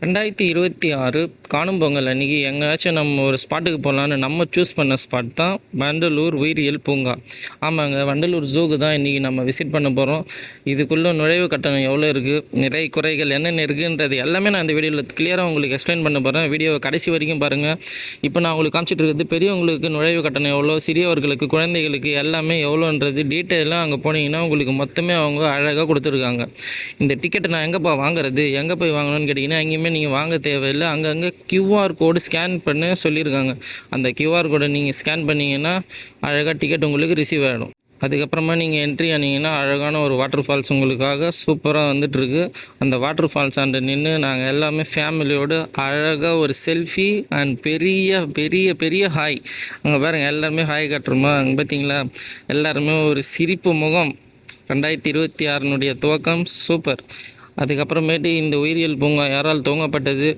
2026 காணும் பொங்கல் அன்றைக்கி எங்கேயாச்சும் நம்ம ஒரு ஸ்பாட்டுக்கு போகலான்னு நம்ம சூஸ் பண்ண ஸ்பாட் தான் வண்டலூர் உயிரியல் பூங்கா. ஆமாங்க, வண்டலூர் ஜூக்கு தான் இன்றைக்கி நம்ம விசிட் பண்ண போகிறோம். இதுக்குள்ளே நுழைவு கட்டணம் எவ்வளோ இருக்குது, நிறை குறைகள் என்னென்ன இருக்குன்றது எல்லாமே நான் இந்த வீடியோவில் கிளியராக உங்களுக்கு எக்ஸ்பிளைன் பண்ண போகிறேன். வீடியோவை கடைசி வரைக்கும் பாருங்கள். இப்போ நான் உங்களுக்கு காமிச்சிட்டு இருக்கிறது பெரியவங்களுக்கு நுழைவு கட்டணம் எவ்வளோ, சிறியவர்களுக்கு குழந்தைகளுக்கு எல்லாமே எவ்வளோன்றது டீட்டெயிலாக அங்கே போனீங்கன்னா உங்களுக்கு மொத்தமே அவங்க அழகாக கொடுத்துருக்காங்க. இந்த டிக்கெட்டை நான் எங்கேப்பா வாங்குறது, எங்கே போய் வாங்கணும்னு கேட்டிங்கன்னா எங்கேயுமே நீங்கள் வாங்க தேவையில்லை. அங்கங்கே கியூஆர் கோடு ஸ்கேன் பண்ண சொல்லியிருக்காங்க. அந்த கியூஆர் கோடை நீங்கள் ஸ்கேன் பண்ணிங்கன்னா அழகாக டிக்கெட் உங்களுக்கு ரிசீவ் ஆகிடும். அதுக்கப்புறமா நீங்கள் என்ட்ரி ஆனீங்கன்னா அழகான ஒரு வாட்டர் ஃபால்ஸ் உங்களுக்காக சூப்பராக வந்துட்டுருக்கு. அந்த வாட்டர் ஃபால்ஸ் அண்டு நின்று நாங்கள் எல்லாமே ஃபேமிலியோடு அழகாக ஒரு செல்ஃபி அண்ட் பெரிய பெரிய பெரிய ஹாய். அங்கே பாருங்கள், எல்லாருமே ஹாய் காட்டுறோமா அங்கே பார்த்தீங்களா, எல்லாருமே ஒரு சிரிப்பு முகம். 2026 துவக்கம் சூப்பர். அதுக்கப்புறமேட்டு இந்த உயிரியல் பூங்கா யாரால் துவங்கப்பட்டது?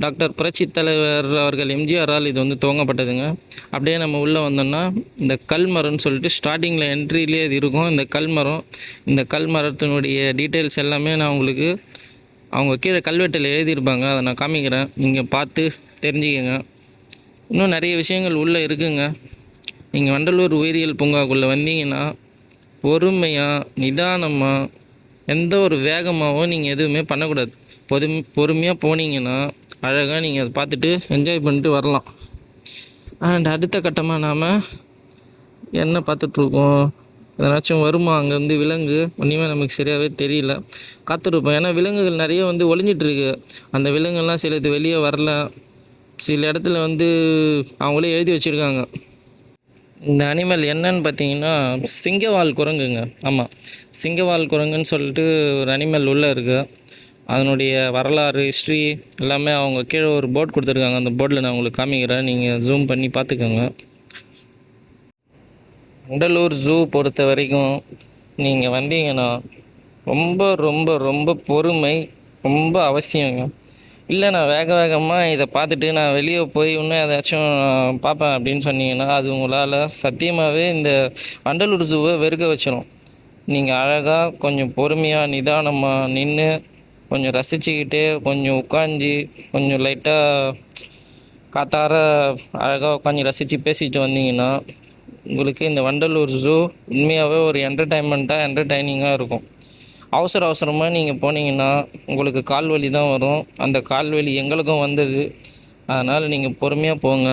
டாக்டர் புரட்சி தலைவர் அவர்கள் எம்ஜிஆரால் இது வந்து துவங்கப்பட்டதுங்க. அப்படியே நம்ம உள்ளே வந்தோம்னா இந்த கல்மரம்னு சொல்லிட்டு ஸ்டார்டிங்கில் என்ட்ரிலே இது இருக்கும். இந்த கல்மரத்தினுடைய டீட்டெயில்ஸ் எல்லாமே நான் உங்களுக்கு அவங்க கீழே கல்வெட்டில் எழுதியிருப்பாங்க, அதை நான் காமிக்கிறேன், நீங்கள் பார்த்து தெரிஞ்சுக்கங்க. இன்னும் நிறைய விஷயங்கள் உள்ளே இருக்குங்க. நீங்கள் வண்டலூர் உயிரியல் பூங்காக்குள்ளே வந்தீங்கன்னா பொறுமையாக நிதானமாக எந்த ஒரு வேகமாகவும் நீங்கள் எதுவுமே பண்ணக்கூடாது. பொறுமையாக போனீங்கன்னா அழகாக நீங்கள் அதை பார்த்துட்டு என்ஜாய் பண்ணிட்டு வரலாம். அண்ட் அடுத்த கட்டமாக நாம் என்ன பார்த்துட்ருக்கோம், எதனாச்சும் வருமா அங்கேருந்து விலங்கு, ஒன்றுமே நமக்கு சரியாகவே தெரியல, காத்திருப்போம். ஏன்னா விலங்குகள் நிறைய வந்து ஒளிஞ்சிட்ருக்கு. அந்த விலங்குகள்லாம் சிலது வெளியே வரல, சில இடத்துல வந்து அவங்களே எழுதி வச்சுருக்காங்க. இந்த அனிமல் என்னன்னு பார்த்தீங்கன்னா சிங்கவால் குரங்குங்க. ஆமாம், சிங்கவால் குரங்குன்னு சொல்லிட்டு ஒரு அனிமல் உள்ளே இருக்குது. அதனுடைய வரலாறு, ஹிஸ்ட்ரி எல்லாமே அவங்க கீழே ஒரு போர்டு கொடுத்துருக்காங்க. அந்த போர்டில் நான் உங்களுக்கு காமிக்கிறேன், நீங்கள் ஜூம் பண்ணி பார்த்துக்கோங்க. வண்டலூர் ஜூ பொறுத்த வரைக்கும் நீங்கள் வந்தீங்கன்னா ரொம்ப ரொம்ப ரொம்ப பொறுமை ரொம்ப அவசியங்க. இல்லை நான் வேகமாக இதை பார்த்துட்டு நான் வெளியே போய் இன்னும் ஏதாச்சும் பார்ப்பேன் அப்படின்னு சொன்னீங்கன்னா அது உங்களால் சத்தியமாகவே இந்த வண்டலூர் ஜூவை வெறுக்க வச்சிடும். நீங்கள் அழகாக கொஞ்சம் பொறுமையாக நிதானமாக நின்று கொஞ்சம் ரசிச்சுக்கிட்டே கொஞ்சம் உட்காந்து கொஞ்சம் லைட்டாக காத்தார அழகாக உட்காந்து ரசித்து பேசிட்டு வந்தீங்கன்னா உங்களுக்கு இந்த வண்டலூர் ஜூ உண்மையாகவே ஒரு என்டர்டைனிங்காக இருக்கும். அவசரமாக நீங்கள் போனீங்கன்னா உங்களுக்கு கால்வலி தான் வரும். அந்த கால்வலி எங்களுக்கும் வந்தது. அதனால் நீங்கள் பொறுமையாக போங்க,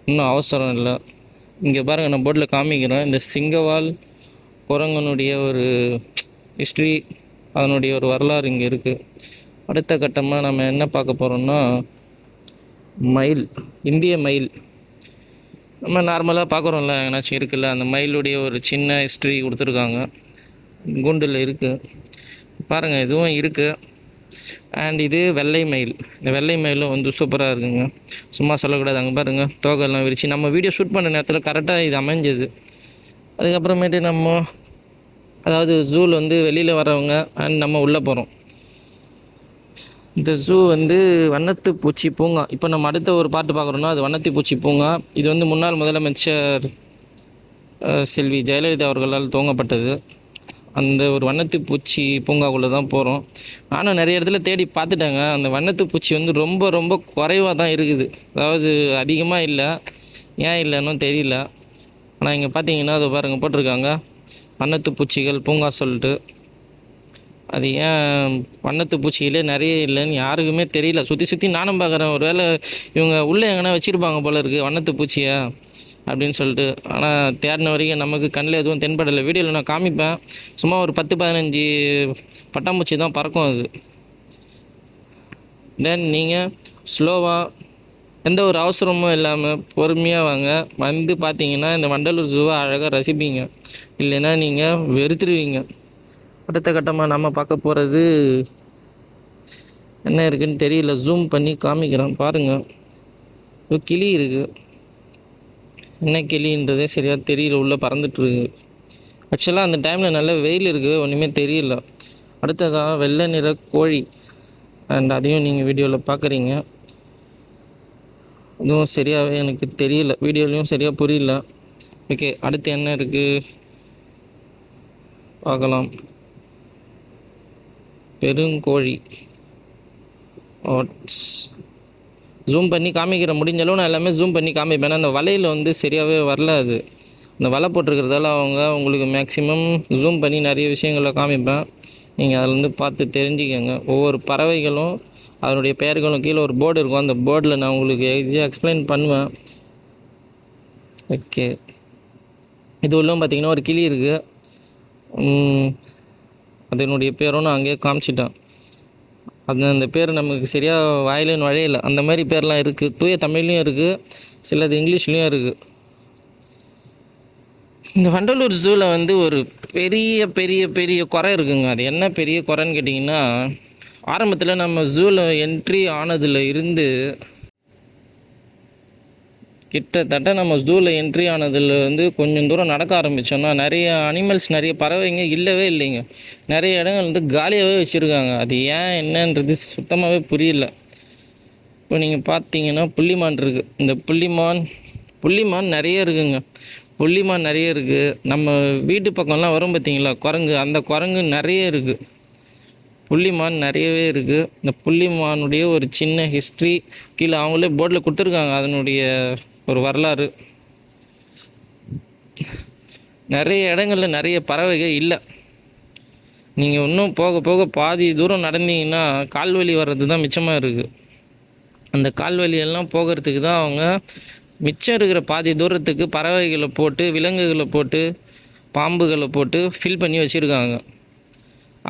இன்னும் அவசரம் இல்லை. இங்கே பாருங்கள், நான் போர்டில் காமிக்கிறேன். இந்த சிங்கவால் குரங்கனுடைய ஒரு ஹிஸ்ட்ரி, அதனுடைய ஒரு வரலாறு இங்கே இருக்குது. அடுத்த கட்டமாக நம்ம என்ன பார்க்க போகிறோம்னா மயில், இந்திய மயில். நம்ம நார்மலாக பார்க்குறோம்ல, எங்கேனாச்சும் இருக்குல்ல, அந்த மயிலுடைய ஒரு சின்ன ஹிஸ்ட்ரி கொடுத்துருக்காங்க. கூண்டில் இருக்குது பாருங்கள், இதுவும் இருக்குது. அண்ட் இது வெள்ளை மயில். இந்த வெள்ளை மயிலும் வந்து சூப்பராக இருக்குங்க, சும்மா சொல்லக்கூடாது. அங்கே பாருங்கள், தோகெல்லாம் விரிச்சு நம்ம வீடியோ ஷூட் பண்ண நேரத்தில் கரெக்டாக இது அமைஞ்சது. அதுக்கப்புறமேட்டு நம்ம அதாவது ஜூவில் வந்து வெளியில் வரவங்க அண்ட் நம்ம உள்ளே போகிறோம். இந்த ஜூ வந்து வண்ணத்து பூச்சி பூங்கா. இப்போ நம்ம அடுத்த ஒரு பாட்டு பார்க்குறோன்னா அது வண்ணத்து பூச்சி பூங்கா. இது வந்து முன்னாள் முதலமைச்சர் செல்வி ஜெயலலிதா அவர்களால் துவங்கப்பட்டது. அந்த ஒரு வண்ணத்து பூச்சி பூங்காக்குள்ளே தான் போகிறோம். நானும் நிறைய இடத்துல தேடி பார்த்துட்டேங்க. அந்த வண்ணத்து பூச்சி வந்து ரொம்ப ரொம்ப குறைவாக தான் இருக்குது, அதாவது அதிகமாக இல்லை. ஏன் இல்லைன்னு தெரியல. ஆனால் இங்கே பார்த்தீங்கன்னா அது பாருங்கள், போட்டிருக்காங்க வண்ணத்து பூச்சிகள் பூங்கா சொல்லிட்டு. அது ஏன் வண்ணத்து பூச்சிகளே நிறைய இல்லைன்னு யாருக்குமே தெரியல. சுற்றி நானும் பார்க்குறேன், ஒரு வேளை இவங்க உள்ளே எங்கன்னா வச்சுருப்பாங்க போல இருக்குது வண்ணத்து பூச்சியை அப்படின்னு சொல்லிட்டு. ஆனால் தேடின வரைக்கும் நமக்கு கண்ணில் எதுவும் தென்படலை. வீடியோவில் நான் காமிப்பேன், சும்மா ஒரு 10-15 பட்டாம்பூச்சி தான் பறக்கும் அது. தென் நீங்கள் ஸ்லோவாக எந்த ஒரு அவசரமும் இல்லாமல் பொறுமையாக வாங்க. வந்து பார்த்தீங்கன்னா இந்த வண்டலூர் ஜூவை அழகாக ரசிப்பீங்க, இல்லைன்னா நீங்கள் வெறுத்துருவீங்க. அடுத்த கட்டமாக நம்ம பார்க்க போகிறது என்ன இருக்குதுன்னு தெரியல, ஜூம் பண்ணி காமிக்கிறேன் பாருங்கள். ஒரு கிளி இருக்குது, என்ன கிளின்றதே சரியாக தெரியல, உள்ளே பறந்துட்டுருக்கு. ஆக்சுவலாக அந்த டைமில் நல்ல வெயில் இருக்குது, ஒன்றுமே தெரியல. அடுத்ததாக வெள்ளை நிற கோழி, அண்ட் அதையும் நீங்கள் வீடியோவில் பார்க்குறீங்க. இதுவும் சரியாகவே எனக்கு தெரியல, வீடியோலையும் சரியாக புரியல. ஓகே, அடுத்து என்ன இருக்குது பார்க்கலாம். பெருங்கோழி, வாட்ஸ் ஜூம் பண்ணி காமிக்கிறேன், முடிஞ்ச அளவு நான் எல்லாமே ஜூம் பண்ணி காமிப்பேன். ஏன்னா அந்த வலையில் வந்து சரியாகவே வரல அது. அந்த வலை போட்டிருக்கிறதால உங்களுக்கு மேக்ஸிமம் ஜூம் பண்ணி நிறைய விஷயங்களை காமிப்பேன். நீங்கள் அதில் வந்து பார்த்து தெரிஞ்சுக்கோங்க. ஒவ்வொரு பறவைகளும் அதனுடைய பெயர்களும் கீழே ஒரு போர்டு இருக்கும். அந்த போர்டில் நான் உங்களுக்கு ஈஸியாக எக்ஸ்பிளைன் பண்ணுவேன். ஓகே, இது உள்ளே பார்த்தீங்கன்னா ஒரு கிளி இருக்குது. அதனுடைய பேரும் நான் அங்கேயே காமிச்சிட்டேன். அந்த பேர் நமக்கு சரியாக வாயிலே நுழையல. அந்த மாதிரி பேர்லாம் இருக்குது. தூய தமிழ்லையும் இருக்குது, சிலது இங்கிலீஷ்லேயும் இருக்குது. இந்த வண்டலூர் ஜூவில் வந்து ஒரு பெரிய பெரிய பெரிய குறை இருக்குங்க. அது என்ன பெரிய குறைன்னு கேட்டிங்கன்னா, ஆரம்பத்தில் நம்ம ஜூவில் என்ட்ரி ஆனதில் இருந்து கிட்டத்தட்ட நம்ம ஜூவில் என்ட்ரி ஆனதில் வந்து கொஞ்சம் தூரம் நடக்க ஆரம்பித்தோன்னா நிறைய அனிமல்ஸ், நிறைய பறவைங்க இல்லவே இல்லைங்க. நிறைய இடங்கள் வந்து காலியாகவே வச்சுருக்காங்க. அது ஏன் என்னன்றது சுத்தமாகவே புரியல. இப்போ நீங்கள் பார்த்தீங்கன்னா புள்ளிமான் இருக்குது. இந்த புள்ளிமான் நிறைய இருக்குங்க. புள்ளிமான் நிறைய இருக்குது. நம்ம வீட்டு பக்கம்லாம் வரும் பார்த்தீங்களா குரங்கு, அந்த குரங்கு நிறைய இருக்குது. புள்ளிமான் நிறையவே இருக்குது. இந்த புள்ளிமானுடைய ஒரு சின்ன ஹிஸ்ட்ரி கீழே அவங்களே போர்டில் கொடுத்துருக்காங்க. அதனுடைய ஒரு வரலாறு. நிறைய இடங்களில் நிறைய பறவைகள் இல்லை. நீங்கள் இன்னும் போக போக பாதி தூரம் நடந்தீங்கன்னா கால்வலி வர்றது தான் மிச்சமாக இருக்குது. அந்த கால்வலியெல்லாம் போகிறதுக்கு தான் அவங்க மிச்சம் இருக்கிற பாதி தூரத்துக்கு பறவைகளை போட்டு, விலங்குகளை போட்டு, பாம்புகளை போட்டு ஃபில் பண்ணி வச்சுருக்காங்க.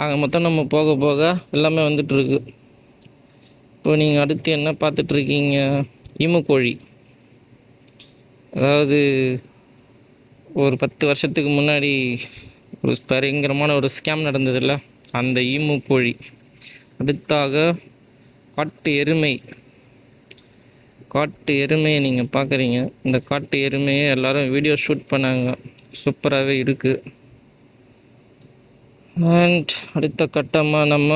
ஆக மொத்தம் நம்ம போக போக எல்லாமே வந்துட்டுருக்கு. இப்போ நீங்கள் அடுத்து என்ன பார்த்துட்ருக்கீங்க? ஈமுக்கோழி. அதாவது ஒரு 10 வருஷத்துக்கு முன்னாடி ஒரு பயங்கரமான ஒரு ஸ்கேம் நடந்ததில்ல, அந்த ஈமுக்கோழி. அடுத்தாக காட்டு எருமையை நீங்கள் பார்க்குறீங்க. இந்த காட்டு எருமையை எல்லோரும் வீடியோ ஷூட் பண்ணாங்க. சூப்பராகவே இருக்குது. அண்ட் அடுத்த கட்டமாக நம்ம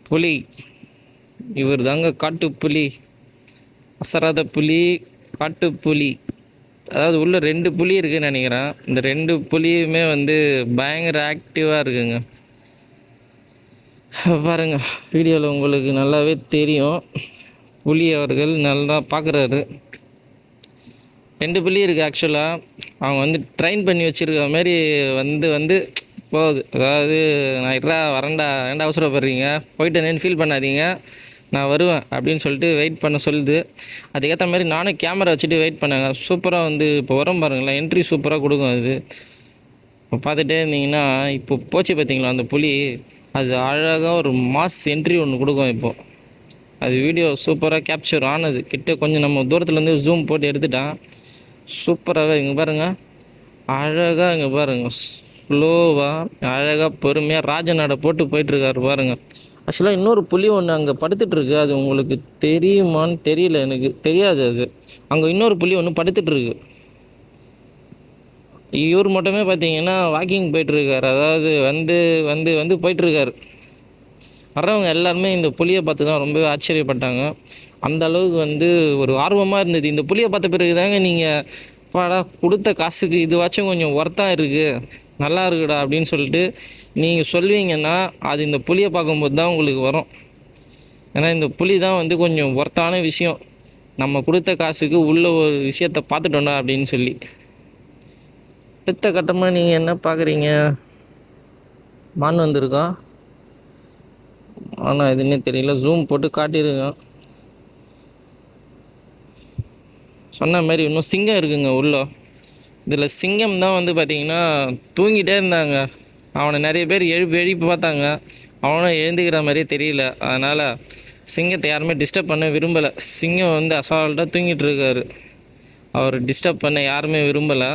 புலி. இவர் தாங்க காட்டு புலி, அசராத புலி, காட்டு புலி. அதாவது உள்ள 2 புலி இருக்குதுன்னு நினைக்கிறேன். இந்த 2 புலியுமே வந்து பயங்கர ஆக்டிவாக இருக்குங்க. பாருங்க, வீடியோவில் உங்களுக்கு நல்லாவே தெரியும். புலி அவர்கள் நல்லா பார்க்குறாரு. 2 புலி இருக்குது. ஆக்சுவலாக அவங்க வந்து ட்ரெயின் பண்ணி வச்சுருக்க மாதிரி வந்து போகுது. அதாவது நான் வரேன்டா, ஏன்டா அவசரப்படுறீங்க, போயிட்டேனேன்னு ஃபீல் பண்ணாதீங்க, நான் வருவேன் அப்படின்னு சொல்லிட்டு வெயிட் பண்ண சொல்லுது. அதுக்கேற்ற மாதிரி நானும் கேமரா வச்சுட்டு வெயிட் பண்ணாங்க. சூப்பராக வந்து இப்போ வரும் பாருங்களேன், என்ட்ரி சூப்பராக கொடுக்கும். அது இப்போ பார்த்துட்டே இருந்தீங்கன்னா இப்போ போச்சு பார்த்தீங்களா அந்த புலி, அது அழகாக ஒரு மாஸ் என்ட்ரி ஒன்று கொடுக்கும். இப்போது அது வீடியோ சூப்பராக கேப்சர் ஆனது. கிட்ட கொஞ்சம் நம்ம தூரத்துலேருந்து ஜூம் போட்டு எடுத்துட்டான். சூப்பராகவே இங்கே பாருங்கள், அழகாக இங்கே பாருங்கள், ஸ்லோவாக அழகாக பொறுமையாக ராஜநாடை போட்டு போயிட்டுருக்காரு பாருங்கள். ஆக்சுவலாக இன்னொரு புலி ஒன்று அங்கே படுத்துட்ருக்கு. அது உங்களுக்கு தெரியுமான்னு தெரியல, எனக்கு தெரியாது. அது அங்கே இன்னொரு புலி ஒன்று படுத்துட்ருக்கு. இவர் மட்டுமே பார்த்தீங்கன்னா வாக்கிங் போயிட்டுருக்காரு. அதாவது வந்து வந்து வந்து போயிட்டுருக்காரு. வர்றவங்க எல்லாருமே இந்த புலியை பார்த்து தான் ரொம்பவே ஆச்சரியப்பட்டாங்க. அந்த அளவுக்கு வந்து ஒரு ஆர்வமாக இருந்தது. இந்த புலியை பார்த்த பிறகு தாங்க நீங்கள் பாடா கொடுத்த காசுக்கு இதுவாச்சும் கொஞ்சம் ஒர்த்தாக இருக்குது, நல்லா இருக்குடா அப்படின்னு சொல்லிட்டு நீங்கள் சொல்வீங்கன்னா அது இந்த புலியை பார்க்கும்போது தான் உங்களுக்கு வரும். ஏன்னா இந்த புலி தான் வந்து கொஞ்சம் ஒர்த்தான விஷயம். நம்ம கொடுத்த காசுக்கு உள்ள ஒரு விஷயத்தை பார்த்துட்டோண்டா அப்படின்னு சொல்லி. அடுத்த கட்டமாக நீங்கள் என்ன பார்க்குறீங்க? மான் வந்திருக்கா? ஆனால் எதுன்னே தெரியல, ஜூம் போட்டு காட்டியிருக்கேன். சொன்ன மாதிரி இன்னும் சிங்கம் இருக்குங்க உள்ள. இதில் சிங்கம் தான் வந்து பார்த்திங்கன்னா தூங்கிட்டே இருந்தாங்க. அவனை நிறைய பேர் எழுப்பி பார்த்தாங்க. அவனும் எழுந்துக்கிற மாதிரியே தெரியல. அதனால் சிங்கத்தை யாருமே டிஸ்டர்ப் பண்ண விரும்பலை. சிங்கம் வந்து அசால்ட்டாக தூங்கிட்டு இருக்காரு. அவர் டிஸ்டர்ப் பண்ண யாருமே விரும்பலை.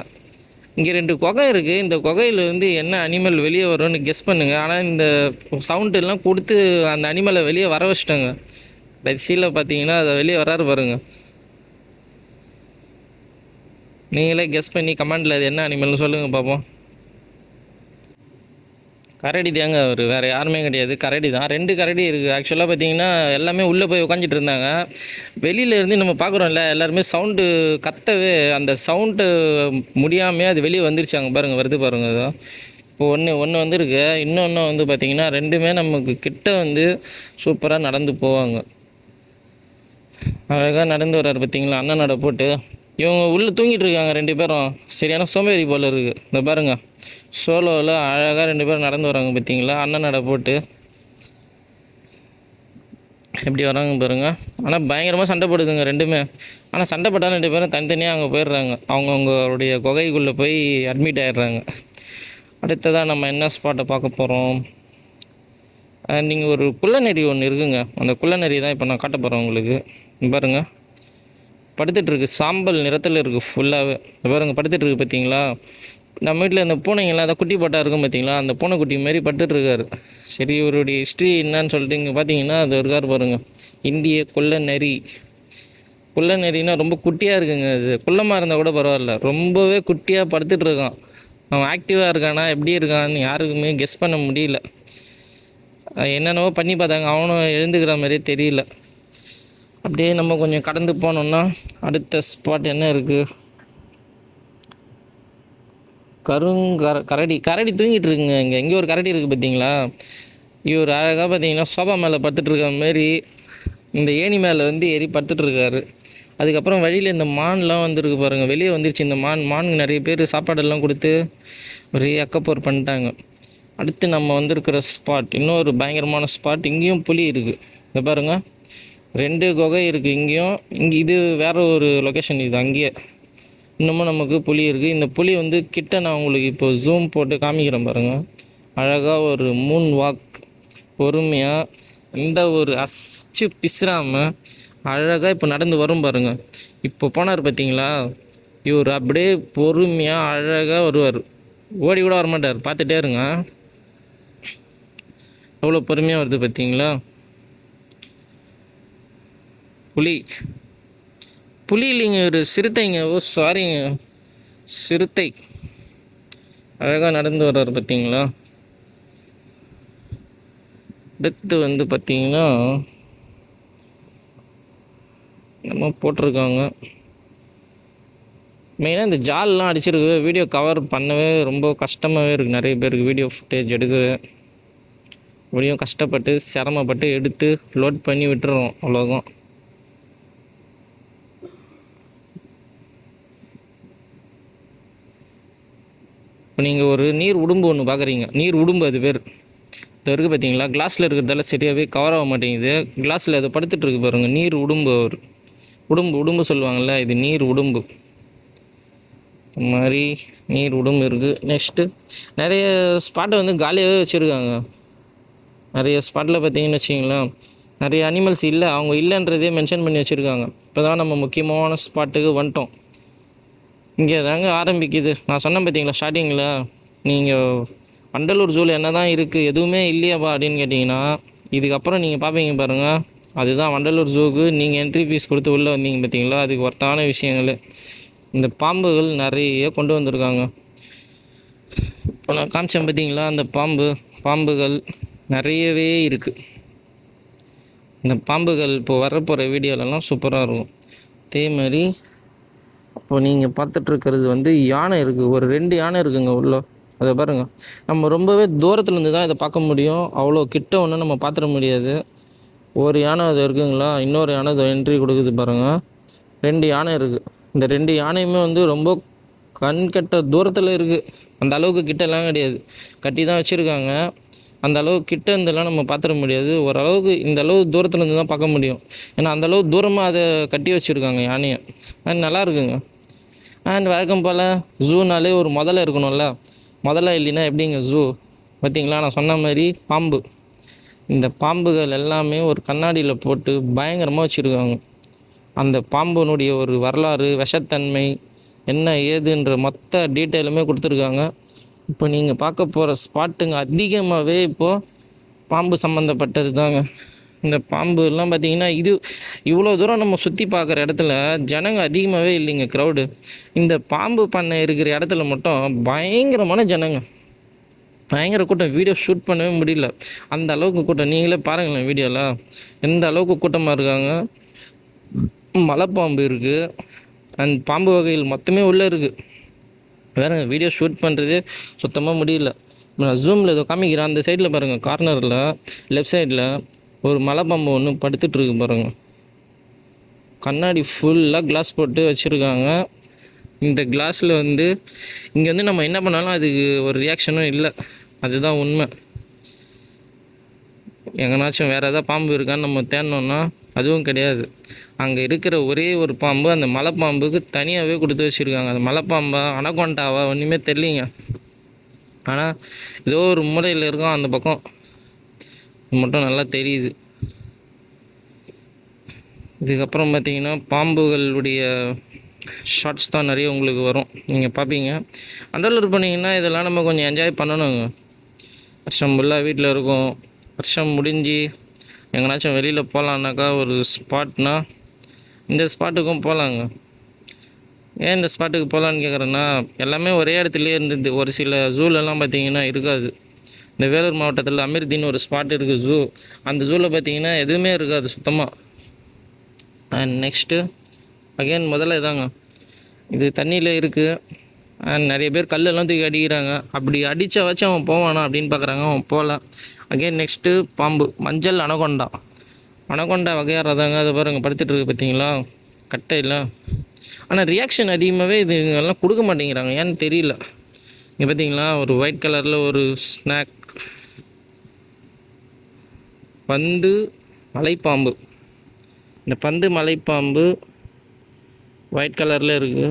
இங்கே 2 குகை இருக்குது. இந்த குகையில் வந்து என்ன அனிமல் வெளியே வரும்னு கெஸ் பண்ணுங்கள். ஆனால் இந்த சவுண்டெல்லாம் கொடுத்து அந்த அனிமலை வெளியே வர வச்சிட்டாங்க. கடைசியில் பார்த்தீங்கன்னா அதை வெளியே வராரு பாருங்கள். நீங்களே கெஸ் பண்ணி கமெண்டில் அது என்ன அனிமல்னு சொல்லுங்கள் பார்ப்போம். கரடி தாங்க அவர், வேறு யாருமே கிடையாது. கரடி தான். 2 கரடி இருக்குது. ஆக்சுவலாக பார்த்தீங்கன்னா எல்லாமே உள்ளே போய் உட்காந்துட்டு இருந்தாங்க. வெளியிலேருந்து நம்ம பார்க்குறோம்ல, எல்லாருமே சவுண்டு கத்தவே அந்த சவுண்டு முடியாமையே அது வெளியே வந்துருச்சு. அங்கே பாருங்கள், வருது பாருங்கள். அதுதான் இப்போ ஒன்று ஒன்று வந்துருக்கு, இன்னொன்று வந்து பார்த்திங்கன்னா ரெண்டுமே நமக்கு கிட்ட வந்து சூப்பராக நடந்து போவாங்க. அழகாக நடந்து வர்றாரு பார்த்தீங்களா, அண்ணன் நட போட்டு. இவங்க உள்ளே தூங்கிட்டு இருக்காங்க ரெண்டு பேரும், சரியான சோம்பேறி போல் இருக்குது. இந்த பாருங்க, சோலோவில் அழகாக ரெண்டு பேரும் நடந்து வராங்க பார்த்தீங்களா, அண்ணன் நட போட்டு எப்படி வராங்க பாருங்க. ஆனால் பயங்கரமாக சண்டை போடுதுங்க ரெண்டுமே. ஆனால் சண்டை போட்டாலும் ரெண்டு பேரும் தனித்தனியாக அங்கே போயிடுறாங்க, அவங்கவுங்களுடைய குகைக்குள்ளே போய் அட்மிட் ஆகிடுறாங்க. அடுத்ததாக நம்ம என்ன ஸ்பாட்டை பார்க்க போகிறோம், நீங்கள் ஒரு குள்ளநெறி ஒன்று இருக்குங்க, அந்த குள்ளநெறி தான் இப்போ நான் காட்ட போகிறேன் உங்களுக்கு. பாருங்கள், படுத்துட்ருக்கு, சாம்பல் நிறத்தில் இருக்குது ஃபுல்லாகவே. பாருங்கள் படுத்துட்ருக்கு பார்த்தீங்களா. நம்ம வீட்டில் இந்த பூனைங்கள்லாம் அதை குட்டி போட்டா இருக்கும் பார்த்தீங்களா, அந்த பூனைக்குட்டி மாரி படுத்துட்ருக்காரு. சரி, இவருடைய ஹிஸ்ட்ரி என்னன்னு சொல்லிட்டு இங்கே பார்த்தீங்கன்னா அது இருக்கார் பாருங்கள், இந்திய குள்ளநெறி. குள்ளநெறினா ரொம்ப குட்டியாக இருக்குங்க, அது குள்ளமாக இருந்தால் கூட பரவாயில்ல, ரொம்பவே குட்டியாக படுத்துட்ருக்கான். அவன் ஆக்டிவாக இருக்கானா எப்படி இருக்கான்னு யாருக்குமே கெஸ் பண்ண முடியல. என்னென்னவோ பண்ணி பார்த்தாங்க, அவனும் எழுந்துக்கிற மாதிரியே தெரியல. அப்படியே நம்ம கொஞ்சம் கடந்து போனோம்னா அடுத்த ஸ்பாட் என்ன இருக்குது, கரடி. கரடி தூங்கிட்டு இருக்குங்க. இங்கே ஒரு கரடி இருக்குது பார்த்தீங்களா. இவர் அழகாக பார்த்தீங்கன்னா சோபா மேலே படுத்துட்ருக்க மாரி இந்த ஏணி மேலே வந்து ஏறி படுத்துட்ருக்காரு. அதுக்கப்புறம் வழியில் இந்த மான்லாம் வந்துருக்கு பாருங்கள், வெளியே வந்துருச்சு இந்த மானுக்கு நிறைய பேர் சாப்பாடெல்லாம் கொடுத்து ஒரே அக்கப்போர் பண்ணிட்டாங்க. அடுத்து நம்ம வந்திருக்கிற ஸ்பாட் இன்னொரு பயங்கரமான ஸ்பாட். இங்கேயும் புலி இருக்குது. இதை பாருங்கள், 2 குகை இருக்குது இங்கேயும். இது வேறு ஒரு லொக்கேஷன், இது அங்கேயே இன்னமும் நமக்கு புலி இருக்குது. இந்த புலி வந்து கிட்ட நான் உங்களுக்கு இப்போ ஜூம் போட்டு காமிக்கிறேன் பாருங்கள். அழகாக ஒரு மூன் வாக், பொறுமையாக, எந்த ஒரு அச்சு பிசுறாமல் அழகாக இப்போ நடந்து வரும் பாருங்கள். இப்போ போனார் பார்த்தீங்களா, இவர் அப்படியே பொறுமையாக அழகாக வருவார், ஓடி கூட வரமாட்டார். பார்த்துட்டே இருங்க, எவ்வளோ பொறுமையாக வருது பார்த்தீங்களா. புலி இல்லைங்க, ஒரு சிறுத்தைங்க. ஓ சாரிங்க, சிறுத்தை. அழகாக நடந்து வர்றாரு பார்த்தீங்களா. அடுத்து வந்து பார்த்தீங்கன்னா நம்ம போட்டிருக்காங்க. மெயினாக இந்த ஜால்லாம் அடிச்சிருக்கு, வீடியோ கவர் பண்ணவே ரொம்ப கஷ்டமாகவே இருக்குது நிறைய பேருக்கு. வீடியோ ஃபுட்டேஜ் எடுக்கவே வீடியோ கஷ்டப்பட்டு சிரமப்பட்டு எடுத்து லோட் பண்ணி விட்டுறோம், அவ்வளோதான். இப்போ நீங்கள் ஒரு நீர் உடும்பு ஒன்று பார்க்குறீங்க, நீர் உடும்பு அது பேர். இது இருக்குது பார்த்தீங்களா, கிளாஸில் இருக்கிறதால சரியாகவே கவர் ஆக மாட்டேங்குது. கிளாஸில் அதை படுத்துட்ருக்கு பாருங்கள், நீர் உடும்பு. அவர் உடும்பு சொல்லுவாங்கள்ல, இது நீர் உடும்பு. இந்த மாதிரி நீர் உடும்பு இருக்குது. நெக்ஸ்ட்டு நிறைய ஸ்பாட்டை வந்து காலியாகவே வச்சுருக்காங்க. நிறைய ஸ்பாட்டில் பார்த்தீங்கன்னு வச்சிங்களேன், நிறைய அனிமல்ஸ் இல்லை, அவங்க இல்லைன்றதே மென்ஷன் பண்ணி வச்சுருக்காங்க. இப்போ தான் நம்ம முக்கியமான ஸ்பாட்டுக்கு வந்துட்டோம். இங்கே தாங்க ஆரம்பிக்குது. நான் சொன்னேன் பார்த்தீங்களா ஸ்டார்டிங்கில், நீங்கள் வண்டலூர் ஜூவில் என்ன தான் இருக்குது, எதுவுமே இல்லையாப்பா அப்படின்னு கேட்டிங்கன்னா, இதுக்கப்புறம் நீங்கள் பார்ப்பீங்க பாருங்கள், அதுதான் வண்டலூர் ஜூவுக்கு நீங்கள் என்ட்ரி ஃபீஸ் கொடுத்து உள்ளே வந்தீங்க பார்த்தீங்களா, அதுக்கு ஒர்த்தான விஷயங்கள். இந்த பாம்புகள் நிறைய கொண்டு வந்திருக்காங்க. இப்போ நான் காமிச்சேன் பார்த்தீங்களா, அந்த பாம்புகள் நிறையவே இருக்குது. இந்த பாம்புகள் இப்போது வரப்போகிற வீடியோலலாம் சூப்பராக இருக்கும். அதே மாதிரி இப்போ நீங்கள் பார்த்துட்ருக்கிறது வந்து யானை இருக்குது, ஒரு 2 யானை இருக்குங்க உள்ளே. அதை பாருங்கள், நம்ம ரொம்பவே தூரத்துலேருந்து தான் இதை பார்க்க முடியும், அவ்வளோ கிட்ட ஒன்றும் நம்ம பார்த்துட முடியாது. ஒரு யானை அது இருக்குங்களா, இன்னொரு யானை அதை என்ட்ரி கொடுக்குது பாருங்கள். 2 யானை இருக்குது. இந்த 2 யானையுமே வந்து ரொம்ப கண்கட்ட தூரத்தில் இருக்குது, அந்த அளவுக்கு கிட்டலாம் கிடையாது, கட்டி தான் வச்சுருக்காங்க. அந்த அளவுக்கு கிட்ட இருந்தெல்லாம் நம்ம பார்த்துட முடியாது, ஓரளவுக்கு இந்த அளவு தூரத்துலேருந்து தான் பார்க்க முடியும். ஏன்னா அந்தளவு தூரமாக அதை கட்டி வச்சுருக்காங்க யானையை. அது நல்லா இருக்குங்க. அண்ட் வழக்கம் போல் ஜூனாலே ஒரு முதல்ல இருக்கணும்ல, முதல்ல இல்லைன்னா எப்படிங்க ஜூ. பார்த்திங்களா, நான் சொன்ன மாதிரி பாம்பு. இந்த பாம்புகள் எல்லாமே ஒரு கண்ணாடியில் போட்டு பயங்கரமாக வச்சுருக்காங்க. அந்த பாம்புனுடைய ஒரு வரலாறு, விஷத்தன்மை என்ன ஏதுன்ற மொத்த டீட்டெயிலுமே கொடுத்துருக்காங்க. இப்போ நீங்கள் பார்க்க போகிற ஸ்பாட்டுங்க அதிகமாகவே இப்போது பாம்பு சம்மந்தப்பட்டது தாங்க. இந்த பாம்புலாம் பார்த்திங்கன்னா, இவ்வளோ தூரம் நம்ம சுற்றி பார்க்குற இடத்துல ஜனங்க அதிகமாகவே இல்லைங்க, க்ரௌடு. இந்த பாம்பு பண்ணை இருக்கிற இடத்துல மட்டும் பயங்கரமான ஜனங்க, பயங்கர கூட்டம். வீடியோ ஷூட் பண்ணவே முடியல, அந்த அளவுக்கு கூட்டம். நீங்களே பாருங்களேன் வீடியோவில் எந்த அளவுக்கு கூட்டமாக இருக்காங்க. மலைப்பாம்பு இருக்குது, அண்ட் பாம்பு வகைகள் மொத்தமே உள்ளே இருக்குது. வேறுங்க, வீடியோ ஷூட் பண்ணுறதே சுத்தமாக முடியல. நான் ஜூமில் ஏதோ காமிக்கிறேன். அந்த சைடில் பாருங்கள், கார்னரில் லெஃப்ட் சைடில் ஒரு மலைப்பாம்பு ஒன்று படுத்துட்ருக்கு பாருங்கள். கண்ணாடி ஃபுல்லாக கிளாஸ் போட்டு வச்சுருக்காங்க. இந்த கிளாஸில் வந்து இங்கே வந்து நம்ம என்ன பண்ணாலும் அதுக்கு ஒரு ரியாக்ஷனும் இல்லை. அதுதான் உண்மை. எங்கேனாச்சும் வேறு எதாவது பாம்பு இருக்கான்னு நம்ம தேடினோன்னா அதுவும் கிடையாது. அங்கே இருக்கிற ஒரே ஒரு பாம்பு அந்த மலைப்பாம்புக்கு தனியாகவே கொடுத்து வச்சுருக்காங்க. அந்த மலைப்பாம்பா அனகொண்டாவா ஒன்றுமே தெரியலிங்க. ஆனால் ஏதோ ஒரு மூலையில் இருக்கும் அந்த பக்கம், இது மட்டும் நல்லா தெரியுது. இதுக்கப்புறம் பார்த்தீங்கன்னா பாம்புகளுடைய ஷார்ட்ஸ் தான் நிறைய உங்களுக்கு வரும், நீங்கள் பார்ப்பீங்க. அண்டர்லூர் பண்ணிங்கன்னா இதெல்லாம் நம்ம கொஞ்சம் என்ஜாய் பண்ணணுங்க. வருஷம் ஃபுல்லாக வீட்டில் இருக்கும். வருஷம் முடிஞ்சு எங்கேனாச்சும் வெளியில் போகலான்னாக்கா ஒரு ஸ்பாட்னா இந்த ஸ்பாட்டுக்கும் போகலாங்க. ஏன் இந்த ஸ்பாட்டுக்கு போகலான்னு கேட்குறேன்னா, எல்லாமே ஒரே இடத்துலையே இருந்தது. ஒரு சில ஜூலெல்லாம் பார்த்தீங்கன்னா இருக்காது. இந்த வேலூர் மாவட்டத்தில் அமிர்தின்னு ஒரு ஸ்பாட் இருக்குது ஜூ. அந்த ஜூவில் பார்த்தீங்கன்னா எதுவுமே இருக்காது சுத்தமாக. அண்ட் நெக்ஸ்ட்டு அகெயின் முதல்ல இதாங்க, இது தண்ணியில் இருக்குது. அண்ட் நிறைய பேர் கல்லெல்லாம் தூக்கி அடிக்கிறாங்க. அப்படி அடித்த வச்சு அவன் போவானா அப்படின்னு பார்க்குறாங்க, அவன் போகல. அகெயின் நெக்ஸ்ட்டு பாம்பு, மஞ்சள் அனகொண்டா. அனகொண்டா வகையாடுறதாங்க. அதை பாருங்கள் படுத்துட்ருக்கு பார்த்தீங்களா, கட்டையில். ஆனால் ரியாக்ஷன் அதிகமாகவே இதுங்கெல்லாம் கொடுக்க மாட்டேங்கிறாங்க, ஏன்னு தெரியல. இங்கே பார்த்தீங்களா ஒரு ஒயிட் கலரில் ஒரு ஸ்நாக், பந்து மலைப்பாம்பு. இந்த பந்து மலைப்பாம்பு ஒயிட் கலரில் இருக்குது.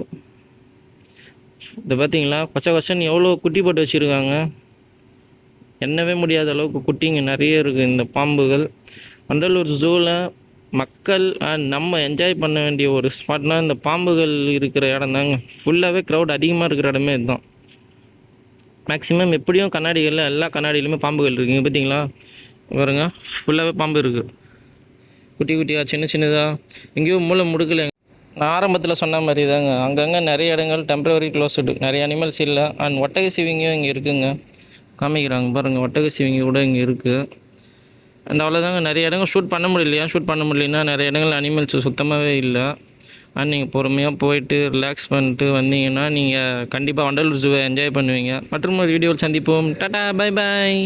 இது பார்த்தீங்களா பச்சை பசன்னு எவ்வளோ குட்டி போட்டு வச்சுருக்காங்க. எண்ணவே முடியாத அளவுக்கு குட்டிங்க நிறைய இருக்குது இந்த பாம்புகள். வண்டலூர் ஜூவில் மக்கள் நம்ம என்ஜாய் பண்ண வேண்டிய ஒரு ஸ்பாட்னால் இந்த பாம்புகள் இருக்கிற இடம் தாங்க. ஃபுல்லாகவே க்ரௌட் அதிகமாக இருக்கிற இடமே இதுதான். மேக்ஸிமம் எப்படியும் கண்ணாடிகளில் எல்லா கண்ணாடியிலுமே பாம்புகள் இருக்குங்க. பார்த்தீங்களா பாருங்க, ஃபுல்லாகவே பாம்பு இருக்குது. குட்டி குட்டியாக சின்ன சின்னதாக எங்கேயோ மூளை முடுக்கலை. நான் ஆரம்பத்தில் சொன்ன மாதிரி தாங்க, அங்கங்கே நிறைய இடங்கள் டெம்ப்ரவரி க்ளோஸ்டு, நிறைய அனிமல்ஸ் இல்லை. அண்ட் ஒட்டக சிவிங்கியும் இங்கே இருக்குதுங்க, காமிக்கிறாங்க பாருங்கள். ஒட்டக சிவிங்கி கூட இங்கே இருக்குது. அண்ட் அவ்வளோதாங்க. நிறைய இடங்கள் ஷூட் பண்ண முடியலையா, ஷூட் பண்ண முடியலன்னா நிறைய இடங்கள் அனிமல்ஸ் சுத்தமாகவே இல்லை. அண்ட் நீங்கள் பொறுமையாக போயிட்டு ரிலாக்ஸ் பண்ணிட்டு வந்தீங்கன்னா நீங்கள் கண்டிப்பாக வண்டலூர் ஜூவை என்ஜாய் பண்ணுவீங்க. மற்றும் ஒரு வீடியோவில் சந்திப்போம். Tata, bye bye.